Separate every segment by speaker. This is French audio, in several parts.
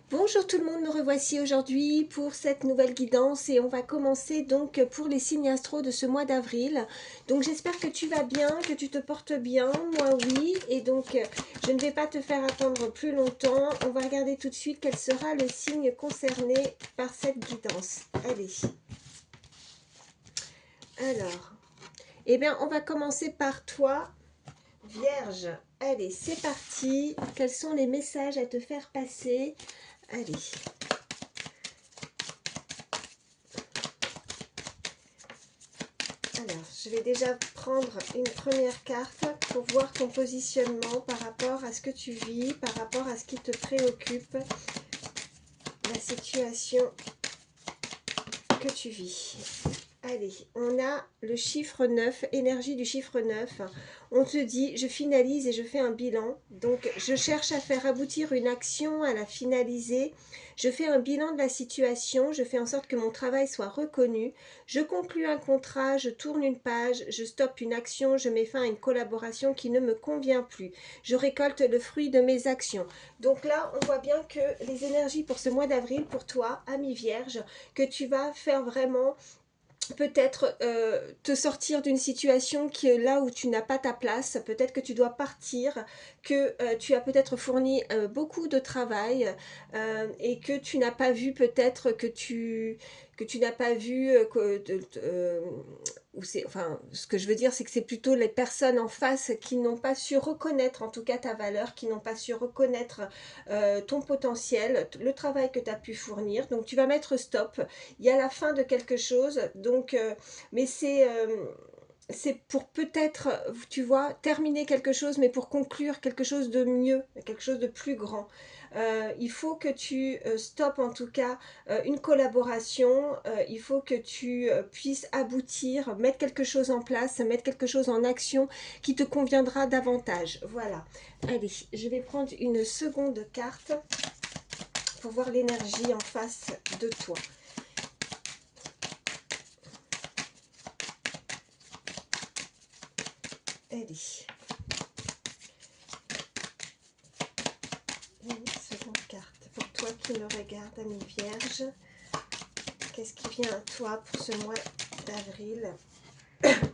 Speaker 1: Bonjour tout le monde, nous revoici aujourd'hui pour cette nouvelle guidance et on va commencer donc pour les signes astro de ce mois d'avril. Donc j'espère que tu vas bien, que tu te portes bien, moi oui, et donc je ne vais pas te faire attendre plus longtemps. On va regarder tout de suite quel sera le signe concerné par cette guidance. Allez, alors, eh bien on va commencer par toi, Vierge. Allez, c'est parti. Quels sont les messages à te faire passer? Allez. Alors, je vais déjà prendre une première carte pour voir ton positionnement par rapport à ce que tu vis, par rapport à ce qui te préoccupe, la situation que tu vis. Allez, on a le chiffre 9, énergie du chiffre 9. On te dit, je finalise et je fais un bilan. Donc, je cherche à faire aboutir une action, à la finaliser. Je fais un bilan de la situation. Je fais en sorte que mon travail soit reconnu. Je conclus un contrat, je tourne une page, je stoppe une action, je mets fin à une collaboration qui ne me convient plus. Je récolte le fruit de mes actions. Donc là, on voit bien que les énergies pour ce mois d'avril, pour toi, ami Vierge, que tu vas faire vraiment peut-être te sortir d'une situation qui est là où tu n'as pas ta place, peut-être que tu dois partir, que tu as peut-être fourni beaucoup de travail et que tu n'as pas vu peut-être que tu n'as pas vu ou c'est, enfin, ce que je veux dire, c'est que c'est plutôt les personnes en face qui n'ont pas su reconnaître en tout cas ta valeur, qui n'ont pas su reconnaître ton potentiel, le travail que tu as pu fournir. Donc tu vas mettre stop, il y a la fin de quelque chose, donc, mais c'est pour peut-être, tu vois, terminer quelque chose, mais pour conclure quelque chose de mieux, quelque chose de plus grand. Il faut que tu stoppes en tout cas une collaboration, il faut que tu puisses aboutir, mettre quelque chose en place, mettre quelque chose en action qui te conviendra davantage. Voilà. Allez, je vais prendre une seconde carte pour voir l'énergie en face de toi. Allez. Une seconde carte. Pour toi qui me regarde, ami Vierge, qu'est-ce qui vient à toi pour ce mois d'avril?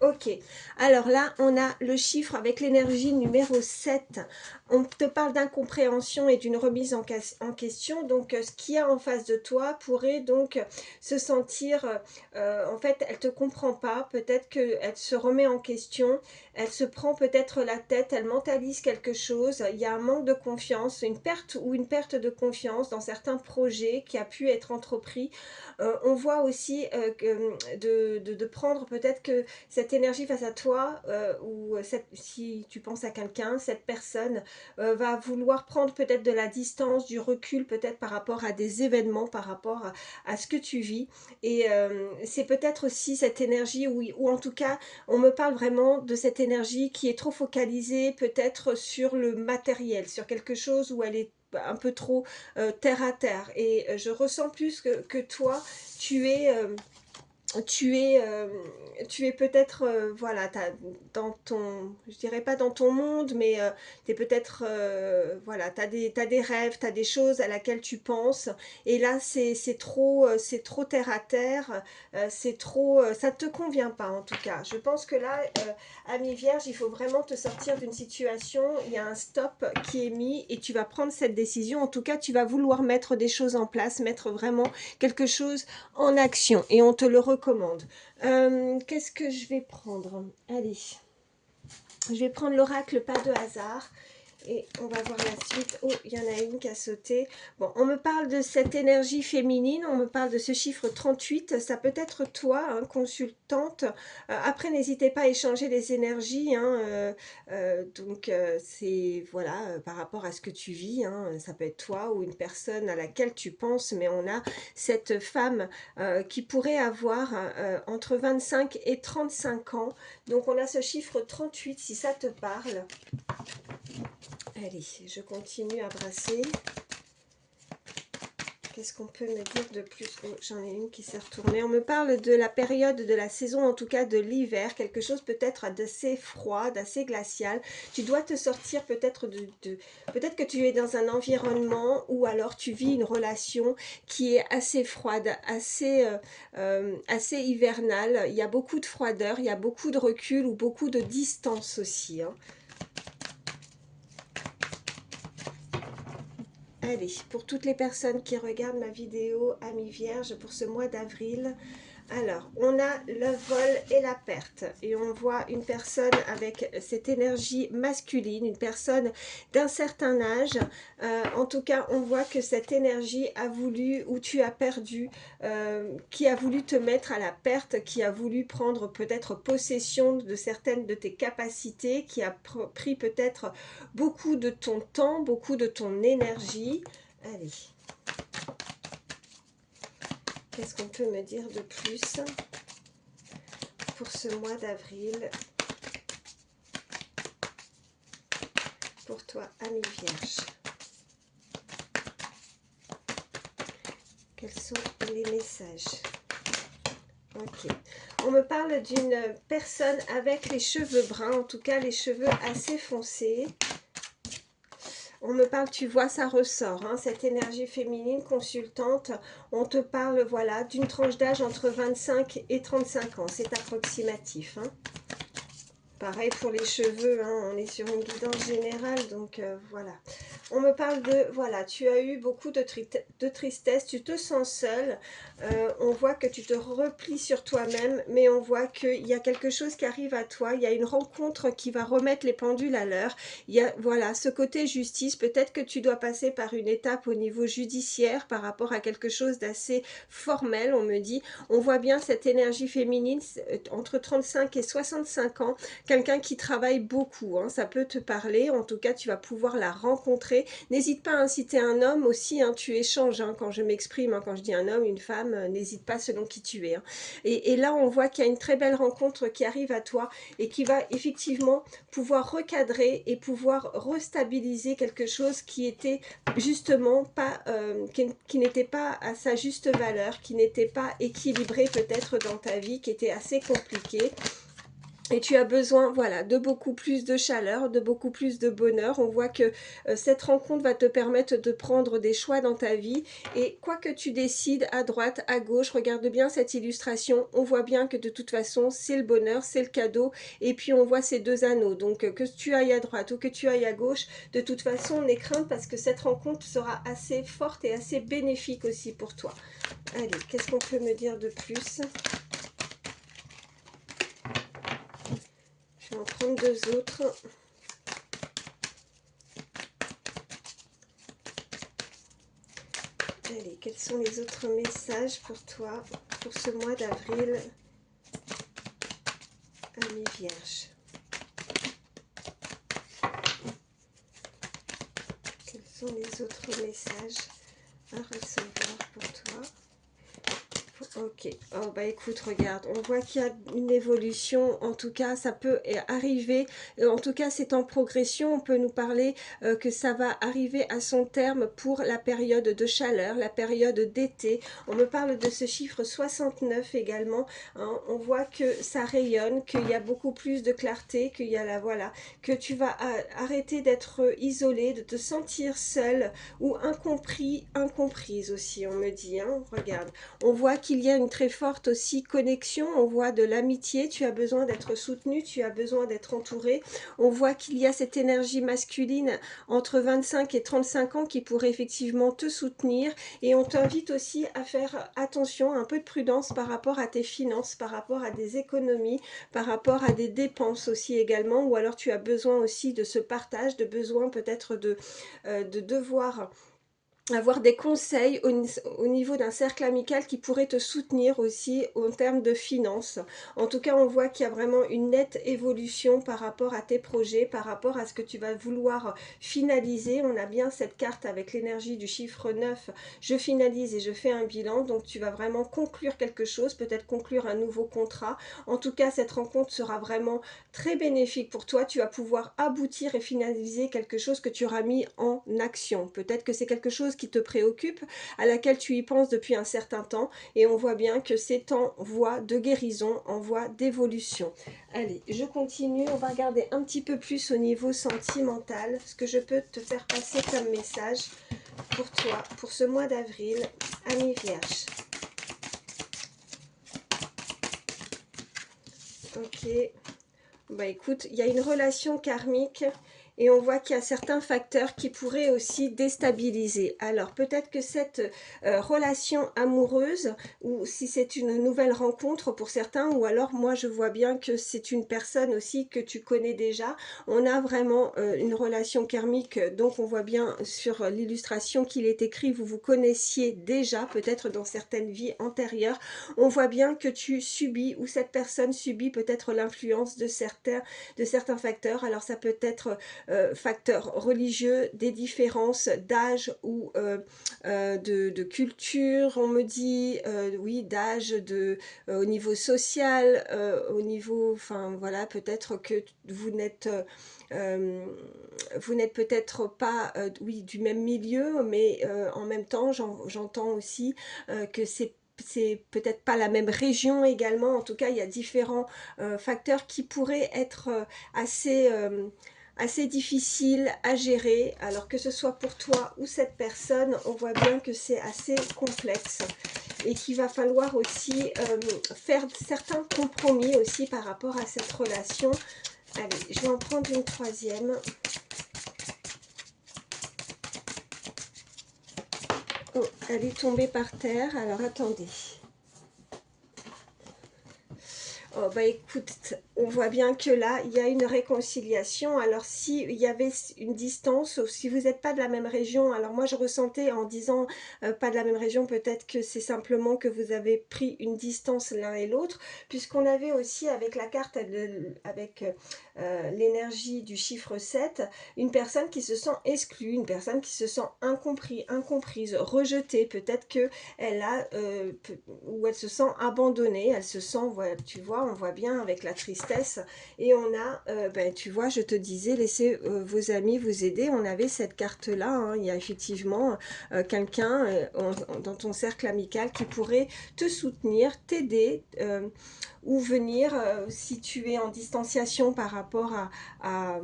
Speaker 1: Ok, alors là, on a le chiffre avec l'énergie numéro 7. On te parle d'incompréhension et d'une remise en question. Donc, ce qu'il y a en face de toi pourrait donc se sentir, en fait, elle ne te comprend pas. Peut-être qu'elle se remet en question. Elle se prend peut-être la tête. Elle mentalise quelque chose. Il y a un manque de confiance, une perte ou une perte de confiance dans certains projets qui a pu être entrepris. On voit aussi de prendre peut-être que cette énergie face à toi, ou si tu penses à quelqu'un, cette personne va vouloir prendre peut-être de la distance, du recul peut-être par rapport à des événements, par rapport à ce que tu vis. Et c'est peut-être aussi cette énergie, ou en tout cas, on me parle vraiment de cette énergie qui est trop focalisée peut-être sur le matériel, sur quelque chose où elle est un peu trop terre à terre. Et je ressens plus que toi, tu es tu es, euh, tu es peut-être, voilà, dans ton, je dirais pas dans ton monde, mais tu es peut-être, voilà, t'as des rêves, tu as des choses à laquelle tu penses, et là, c'est trop terre à terre, c'est trop, ça ne te convient pas en tout cas. Je pense que là, ami Vierge, il faut vraiment te sortir d'une situation, il y a un stop qui est mis, et tu vas prendre cette décision, en tout cas, tu vas vouloir mettre des choses en place, mettre vraiment quelque chose en action et on te le recommande. Qu'est-ce que je vais prendre? Allez, je vais prendre l'oracle pas de hasard et on va voir la suite. Oh, il y en a une qui a sauté. Bon, on me parle de cette énergie féminine, on me parle de ce chiffre 38. Ça peut être toi, hein, consultante. Après, n'hésitez pas à échanger les énergies. Hein, donc, c'est, voilà, par rapport à ce que tu vis. Hein, ça peut être toi ou une personne à laquelle tu penses, mais on a cette femme qui pourrait avoir entre 25 et 35 ans. Donc, on a ce chiffre 38, si ça te parle. Allez, je continue à brasser. Qu'est-ce qu'on peut me dire de plus? Oh, j'en ai une qui s'est retournée. On me parle de la période de la saison, en tout cas de l'hiver, quelque chose peut-être d'assez froid, d'assez glacial. Tu dois te sortir peut-être peut-être que tu es dans un environnement ou alors tu vis une relation qui est assez froide, assez hivernale. Il y a beaucoup de froideur, il y a beaucoup de recul ou beaucoup de distance aussi, hein. Allez, pour toutes les personnes qui regardent ma vidéo Amis Vierge pour ce mois d'avril, alors, on a le vol et la perte. Et on voit une personne avec cette énergie masculine, une personne d'un certain âge. En tout cas, on voit que cette énergie a voulu, ou tu as perdu, qui a voulu te mettre à la perte, qui a voulu prendre peut-être possession de certaines de tes capacités, qui a pris peut-être beaucoup de ton temps, beaucoup de ton énergie. Allez. Qu'est-ce qu'on peut me dire de plus pour ce mois d'avril? Pour toi, Amis Vierge. Quels sont les messages? Ok. On me parle d'une personne avec les cheveux bruns, en tout cas les cheveux assez foncés. On me parle, tu vois, ça ressort, hein, cette énergie féminine consultante. On te parle, voilà, d'une tranche d'âge entre 25 et 35 ans. C'est approximatif, hein. Pareil pour les cheveux, hein, on est sur une guidance générale, donc voilà. On me parle de, voilà, tu as eu beaucoup de tristesse, tu te sens seule, on voit que tu te replies sur toi-même, mais on voit qu'il y a quelque chose qui arrive à toi, il y a une rencontre qui va remettre les pendules à l'heure, il y a, voilà, ce côté justice, peut-être que tu dois passer par une étape au niveau judiciaire par rapport à quelque chose d'assez formel, on me dit, on voit bien cette énergie féminine entre 35 et 65 ans, quelqu'un qui travaille beaucoup, hein, ça peut te parler, en tout cas tu vas pouvoir la rencontrer. N'hésite pas à inciter un homme aussi, hein, tu échanges, hein, quand je m'exprime, hein, quand je dis un homme, une femme, n'hésite pas selon qui tu es, hein. Et là on voit qu'il y a une très belle rencontre qui arrive à toi et qui va effectivement pouvoir recadrer et pouvoir restabiliser quelque chose qui était justement pas, qui n'était pas à sa juste valeur, qui n'était pas équilibré peut-être dans ta vie, qui était assez compliqué. Et tu as besoin, voilà, de beaucoup plus de chaleur, de beaucoup plus de bonheur. On voit que cette rencontre va te permettre de prendre des choix dans ta vie. Et quoi que tu décides, à droite, à gauche, regarde bien cette illustration. On voit bien que de toute façon, c'est le bonheur, c'est le cadeau. Et puis, on voit ces deux anneaux. Donc, que tu ailles à droite ou que tu ailles à gauche, de toute façon, n'aie crainte parce que cette rencontre sera assez forte et assez bénéfique aussi pour toi. Allez, qu'est-ce qu'on peut me dire de plus ? Je vais en prendre deux autres. Allez, quels sont les autres messages pour toi, pour ce mois d'avril, Amis Vierge? Quels sont les autres messages à recevoir pour toi? Ok, oh bah écoute, regarde, on voit qu'il y a une évolution, en tout cas ça peut arriver, en tout cas c'est en progression, on peut nous parler que ça va arriver à son terme pour la période de chaleur, la période d'été. On me parle de ce chiffre 69 également, hein. On voit que ça rayonne, qu'il y a beaucoup plus de clarté, qu'il y a la, voilà, que tu vas arrêter d'être isolé, de te sentir seul ou incompris, incomprise aussi, on me dit, hein. Regarde, on voit qu'il y a une très forte aussi connexion, on voit de l'amitié, tu as besoin d'être soutenu, tu as besoin d'être entouré, on voit qu'il y a cette énergie masculine entre 25 et 35 ans qui pourrait effectivement te soutenir, et on t'invite aussi à faire attention, un peu de prudence par rapport à tes finances, par rapport à des économies, par rapport à des dépenses aussi également, ou alors tu as besoin aussi de ce partage, de besoin peut-être de devoir avoir des conseils au niveau d'un cercle amical qui pourrait te soutenir aussi en termes de finances. En tout cas, on voit qu'il y a vraiment une nette évolution par rapport à tes projets, par rapport à ce que tu vas vouloir finaliser. On a bien cette carte avec l'énergie du chiffre 9. Je finalise et je fais un bilan. Donc, tu vas vraiment conclure quelque chose, peut-être conclure un nouveau contrat. En tout cas, cette rencontre sera vraiment très bénéfique pour toi. Tu vas pouvoir aboutir et finaliser quelque chose que tu auras mis en action. Peut-être que c'est quelque chose chose qui te préoccupe, à laquelle tu y penses depuis un certain temps, et on voit bien que c'est en voie de guérison, en voie d'évolution. Allez, je continue, on va regarder un petit peu plus au niveau sentimental, ce que je peux te faire passer comme message pour toi, pour ce mois d'avril, ami Vierge. Ok, bah écoute, il y a une relation karmique et on voit qu'il y a certains facteurs qui pourraient aussi déstabiliser. Alors peut-être que cette relation amoureuse, ou si c'est une nouvelle rencontre pour certains, ou alors moi je vois bien que c'est une personne aussi que tu connais déjà, on a vraiment une relation karmique, donc on voit bien sur l'illustration qu'il est écrit, vous vous connaissiez déjà, peut-être dans certaines vies antérieures, on voit bien que tu subis, ou cette personne subit peut-être l'influence de certains facteurs. Alors ça peut être facteurs religieux, des différences d'âge ou de culture, on me dit, oui, d'âge, au niveau social, au niveau, enfin voilà, peut-être que vous n'êtes peut-être pas, oui, du même milieu, mais en même temps, j'entends aussi que c'est peut-être pas la même région également. En tout cas, il y a différents facteurs qui pourraient être assez difficiles à gérer. Alors que ce soit pour toi ou cette personne, on voit bien que c'est assez complexe et qu'il va falloir aussi faire certains compromis aussi par rapport à cette relation. Allez, je vais en prendre une troisième. Oh, elle est tombée par terre. Alors, attendez. Oh, bah écoute, on voit bien que là, il y a une réconciliation. Alors, s'il y avait une distance, ou si vous n'êtes pas de la même région, alors moi je ressentais en disant pas de la même région, peut-être que c'est simplement que vous avez pris une distance l'un et l'autre, puisqu'on avait aussi avec la carte, avec l'énergie du chiffre 7, une personne qui se sent exclue, une personne qui se sent incompris, incomprise, rejetée. Peut-être qu'elle a, ou elle se sent abandonnée, elle se sent, voilà, tu vois, on voit bien avec la tristesse, et on a, ben, tu vois, je te disais, laissez vos amis vous aider. On avait cette carte-là, hein. Il y a effectivement quelqu'un dans ton cercle amical qui pourrait te soutenir, t'aider, ou venir, si tu es en distanciation par rapport à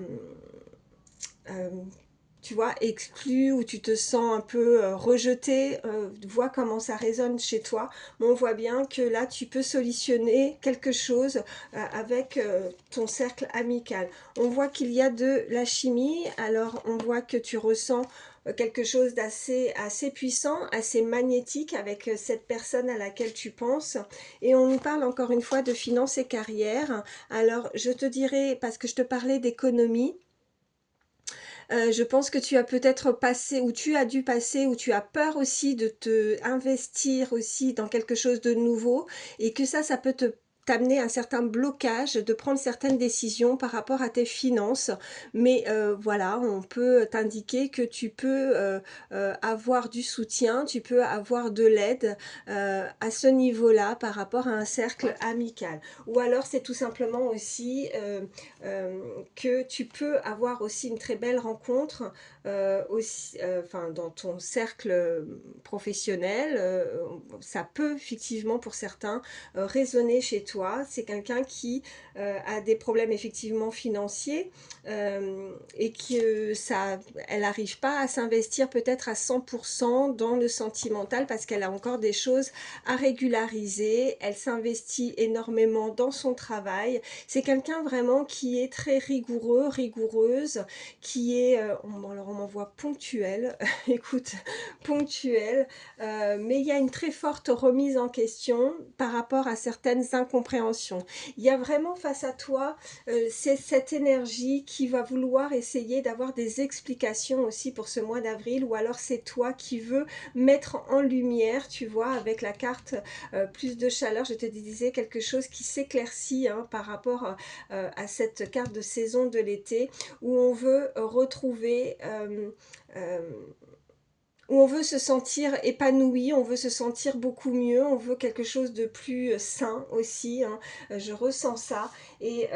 Speaker 1: euh, tu vois, exclu, ou tu te sens un peu rejeté, vois comment ça résonne chez toi. Mais on voit bien que là, tu peux solutionner quelque chose avec ton cercle amical. On voit qu'il y a de la chimie, alors on voit que tu ressens quelque chose d'assez assez puissant, assez magnétique avec cette personne à laquelle tu penses. Et on nous parle encore une fois de finances et carrière. Alors, je te dirais, parce que je te parlais d'économie, je pense que tu as peut-être passé, ou tu as dû passer, ou tu as peur aussi de te investir aussi dans quelque chose de nouveau, et que ça peut t'amener un certain blocage de prendre certaines décisions par rapport à tes finances. Mais voilà, on peut t'indiquer que tu peux avoir du soutien, tu peux avoir de l'aide à ce niveau-là par rapport à un cercle amical. Ou alors c'est tout simplement aussi que tu peux avoir aussi une très belle rencontre aussi, enfin, dans ton cercle professionnel. Ça peut effectivement pour certains résonner chez toi. C'est quelqu'un qui a des problèmes effectivement financiers et que elle n'arrive pas à s'investir peut-être à 100% dans le sentimental parce qu'elle a encore des choses à régulariser. Elle s'investit énormément dans son travail. C'est quelqu'un vraiment qui est très rigoureux, rigoureuse, qui est, alors on m'envoie ponctuel, écoute, ponctuel, mais il y a une très forte remise en question par rapport à certaines incompréhensions. Il y a vraiment face à toi, c'est cette énergie qui va vouloir essayer d'avoir des explications aussi pour ce mois d'avril, ou alors c'est toi qui veux mettre en lumière, tu vois, avec la carte plus de chaleur, je te disais quelque chose qui s'éclaircit hein, par rapport à cette carte de saison de l'été, où on veut retrouver où on veut se sentir épanoui, on veut se sentir beaucoup mieux, on veut quelque chose de plus sain aussi, hein. Je ressens ça, et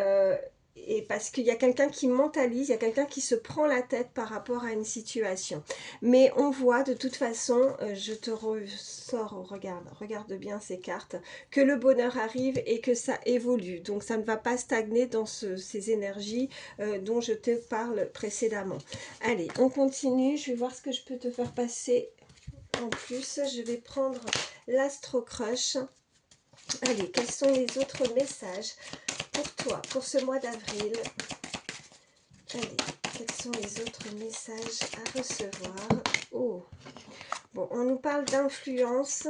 Speaker 1: et parce qu'il y a quelqu'un qui mentalise, il y a quelqu'un qui se prend la tête par rapport à une situation. Mais on voit de toute façon, je te ressors, regarde bien ces cartes, que le bonheur arrive et que ça évolue. Donc ça ne va pas stagner dans ces énergies dont je te parle précédemment. Allez, on continue, je vais voir ce que je peux te faire passer en plus. Je vais prendre l'Astro Crush. Allez, quels sont les autres messages pour toi, pour ce mois d'avril? Allez, quels sont les autres messages à recevoir? Oh, bon, on nous parle d'influence.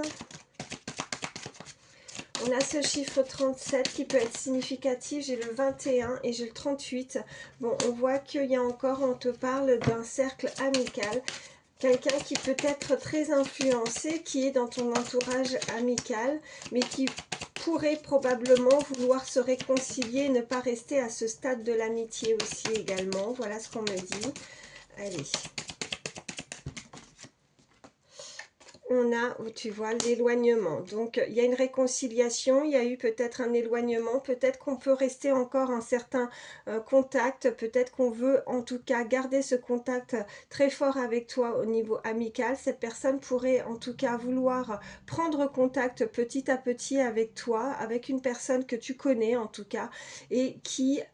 Speaker 1: On a ce chiffre 37 qui peut être significatif. J'ai le 21 et j'ai le 38. Bon, on voit qu'il y a encore, on te parle d'un cercle amical. Quelqu'un qui peut être très influencé, qui est dans ton entourage amical, mais qui pourrait probablement vouloir se réconcilier et ne pas rester à ce stade de l'amitié aussi également. Voilà ce qu'on me dit. Allez. On a, tu vois, l'éloignement. Donc, il y a une réconciliation, il y a eu peut-être un éloignement, peut-être qu'on peut rester encore un certain contact, peut-être qu'on veut en tout cas garder ce contact très fort avec toi au niveau amical. Cette personne pourrait en tout cas vouloir prendre contact petit à petit avec toi, avec une personne que tu connais en tout cas, et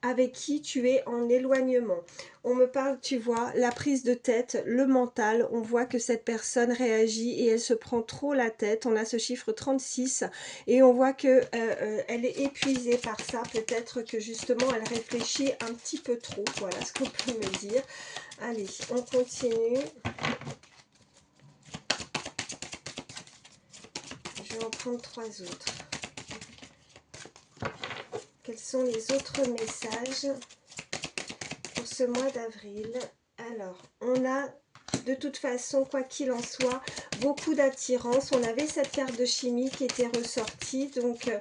Speaker 1: avec qui tu es en éloignement. On me parle, tu vois, la prise de tête, le mental, on voit que cette personne réagit et elle se prend trop la tête. On a ce chiffre 36 et on voit que elle est épuisée par ça. Peut-être que justement elle réfléchit un petit peu trop. Voilà ce qu'on peut me dire. Allez, on continue. Je vais en prendre 3 autres. Quels sont les autres messages pour ce mois d'avril? Alors, on a de toute façon, quoi qu'il en soit, beaucoup d'attirance. On avait cette carte de chimie qui était ressortie. Donc,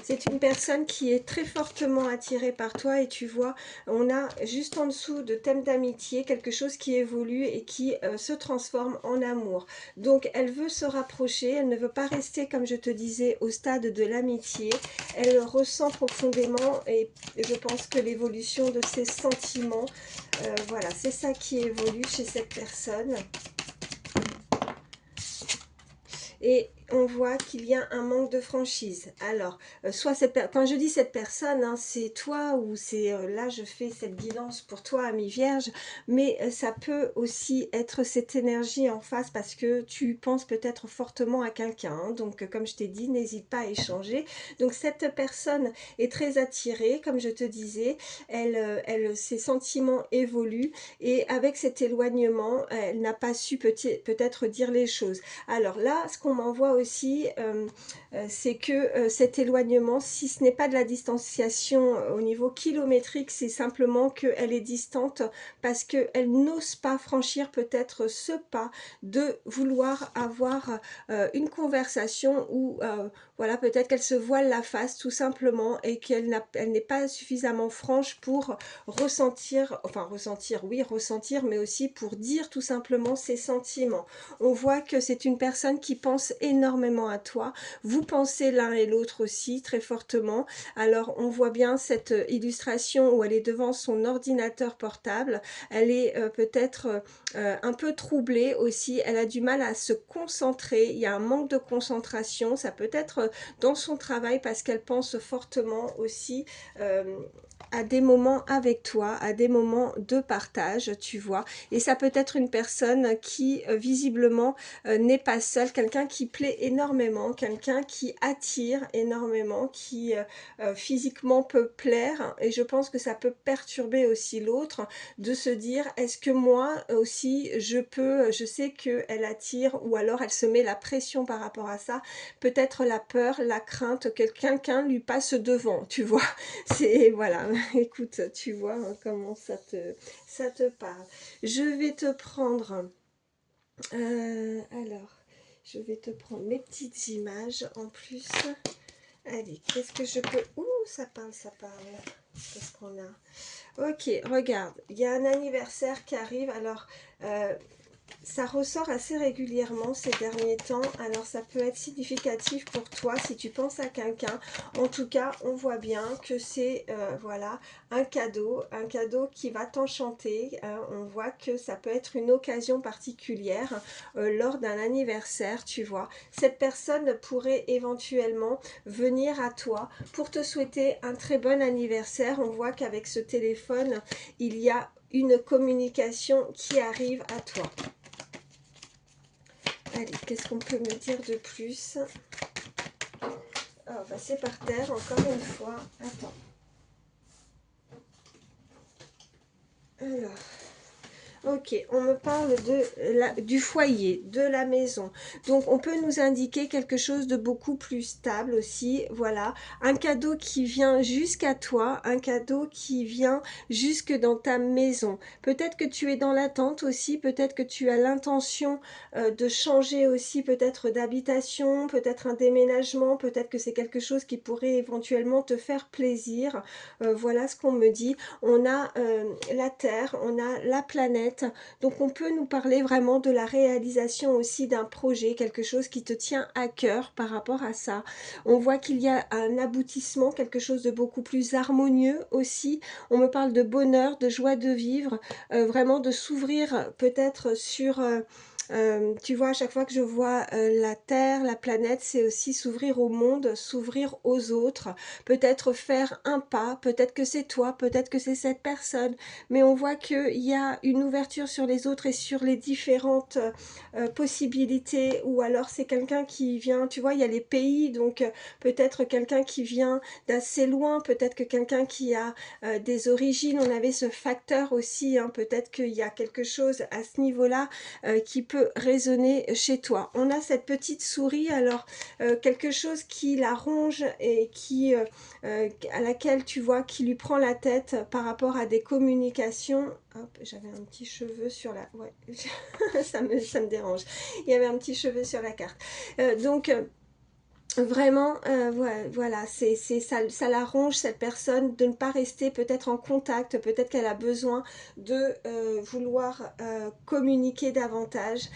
Speaker 1: c'est une personne qui est très fortement attirée par toi. Et tu vois, on a juste en dessous de thème d'amitié quelque chose qui évolue et qui se transforme en amour. Donc, elle veut se rapprocher. Elle ne veut pas rester, comme je te disais, au stade de l'amitié. Elle ressent profondément et je pense que l'évolution de ses sentiments, voilà, c'est ça qui évolue chez cette personne. Et on voit qu'il y a un manque de franchise. Alors, soit quand je dis cette personne, hein, c'est toi ou c'est là je fais cette guidance pour toi, ami vierge, mais ça peut aussi être cette énergie en face parce que tu penses peut-être fortement à quelqu'un. Hein, donc, comme je t'ai dit, n'hésite pas à échanger. Donc, cette personne est très attirée, comme je te disais, ses sentiments évoluent et avec cet éloignement, elle n'a pas su peut-être dire les choses. Alors là, ce qu'on m'envoie aussi, c'est que cet éloignement, si ce n'est pas de la distanciation au niveau kilométrique, c'est simplement qu'elle est distante parce qu'elle n'ose pas franchir peut-être ce pas de vouloir avoir une conversation où voilà, peut-être qu'elle se voile la face tout simplement et qu'elle n'est pas suffisamment franche pour ressentir, enfin ressentir, oui, ressentir, mais aussi pour dire tout simplement ses sentiments. On voit que c'est une personne qui pense énormément à toi. Vous pensez l'un et l'autre aussi très fortement. Alors, on voit bien cette illustration où elle est devant son ordinateur portable. Elle est peut-être un peu troublée aussi. Elle a du mal à se concentrer. Il y a un manque de concentration. Ça peut être dans son travail parce qu'elle pense fortement aussi à des moments avec toi, à des moments de partage, tu vois. Et ça peut être une personne qui, visiblement, n'est pas seule, quelqu'un qui plaît énormément, quelqu'un qui attire énormément, qui physiquement peut plaire. Et je pense que ça peut perturber aussi l'autre de se dire, est-ce que moi aussi, je sais qu'elle attire, ou alors elle se met la pression par rapport à ça. Peut-être la peur, la crainte que quelqu'un lui passe devant, tu vois. C'est, voilà, écoute, tu vois hein, comment ça te parle. Je vais te prendre, alors, je vais te prendre mes petites images en plus. Allez, qu'est-ce que je peux... Ouh, ça parle, ça parle. Qu'est-ce qu'on a? Ok, regarde, il y a un anniversaire qui arrive, alors... ça ressort assez régulièrement ces derniers temps, alors ça peut être significatif pour toi si tu penses à quelqu'un. En tout cas, on voit bien que c'est voilà, un cadeau qui va t'enchanter. On voit que ça peut être une occasion particulière lors d'un anniversaire, tu vois. Cette personne pourrait éventuellement venir à toi pour te souhaiter un très bon anniversaire. On voit qu'avec ce téléphone, il y a une communication qui arrive à toi. Allez, qu'est-ce qu'on peut me dire de plus? On va passer par terre encore une fois. Attends. Alors. Ok, on me parle du foyer, de la maison. Donc, on peut nous indiquer quelque chose de beaucoup plus stable aussi. Voilà, un cadeau qui vient jusqu'à toi, un cadeau qui vient jusque dans ta maison. Peut-être que tu es dans l'attente aussi, peut-être que tu as l'intention de changer aussi, peut-être d'habitation, peut-être un déménagement, peut-être que c'est quelque chose qui pourrait éventuellement te faire plaisir. Voilà ce qu'on me dit. On a la Terre, on a la planète. Donc on peut nous parler vraiment de la réalisation aussi d'un projet, quelque chose qui te tient à cœur par rapport à ça. On voit qu'il y a un aboutissement, quelque chose de beaucoup plus harmonieux aussi. On me parle de bonheur, de joie de vivre, vraiment de s'ouvrir peut-être sur... tu vois, à chaque fois que je vois la Terre, la planète, c'est aussi s'ouvrir au monde, s'ouvrir aux autres, peut-être faire un pas, peut-être que c'est toi, peut-être que c'est cette personne, mais on voit qu'il y a une ouverture sur les autres et sur les différentes possibilités, ou alors c'est quelqu'un qui vient, tu vois, il y a les pays, donc peut-être quelqu'un qui vient d'assez loin, peut-être que quelqu'un qui a des origines, on avait ce facteur aussi, hein, peut-être qu'il y a quelque chose à ce niveau-là qui peut résonner chez toi. On a cette petite souris, alors quelque chose qui la ronge et qui à laquelle tu vois qui lui prend la tête par rapport à des communications. Hop, j'avais un petit cheveu sur la... Ouais, ça me dérange. Il y avait un petit cheveu sur la carte. Donc... Vraiment, ouais, voilà, ça l'arrange cette personne de ne pas rester peut-être en contact, peut-être qu'elle a besoin de vouloir communiquer davantage,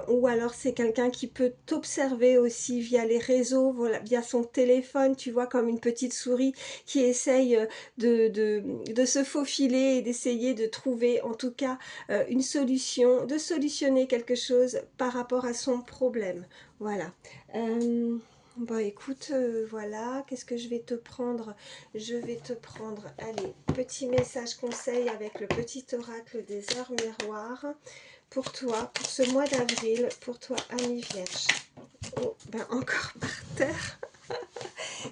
Speaker 1: ou alors c'est quelqu'un qui peut t'observer aussi via les réseaux, voilà, via son téléphone, tu vois, comme une petite souris qui essaye de se faufiler et d'essayer de trouver en tout cas une solution, de solutionner quelque chose par rapport à son problème. Voilà. Bon écoute, voilà, qu'est-ce que je vais te prendre? Je vais te prendre, allez, petit message conseil avec le petit oracle des heures miroirs pour toi, pour ce mois d'avril, pour toi, Ami Vierge. Oh, ben encore par terre.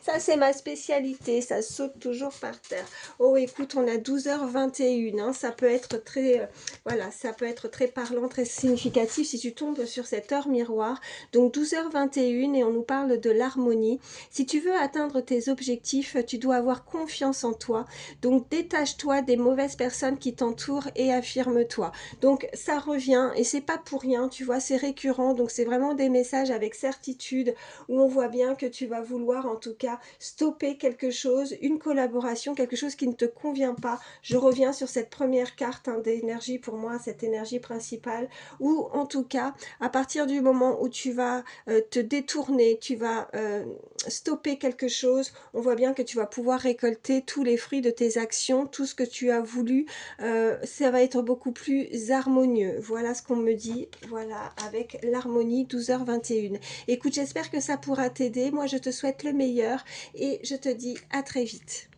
Speaker 1: Ça, c'est ma spécialité, ça saute toujours par terre. Oh, écoute, on a 12h21, hein, ça peut être très, voilà, ça peut être très parlant, très significatif si tu tombes sur cette heure miroir. Donc 12h21 et on nous parle de l'harmonie. Si tu veux atteindre tes objectifs, tu dois avoir confiance en toi. Donc détache-toi des mauvaises personnes qui t'entourent et affirme-toi. Donc ça revient et c'est pas pour rien, tu vois, c'est récurrent. Donc c'est vraiment des messages avec certitude où on voit bien que tu vas vouloir en tout cas stopper quelque chose, une collaboration, quelque chose qui ne te convient pas. Je reviens sur cette première carte hein, d'énergie pour moi, cette énergie principale, ou en tout cas, à partir du moment où tu vas te détourner, tu vas stopper quelque chose, on voit bien que tu vas pouvoir récolter tous les fruits de tes actions, tout ce que tu as voulu, ça va être beaucoup plus harmonieux. Voilà ce qu'on me dit, voilà, avec l'harmonie 12h21. Écoute, j'espère que ça pourra t'aider. Moi, je te souhaite le meilleur et je te dis à très vite.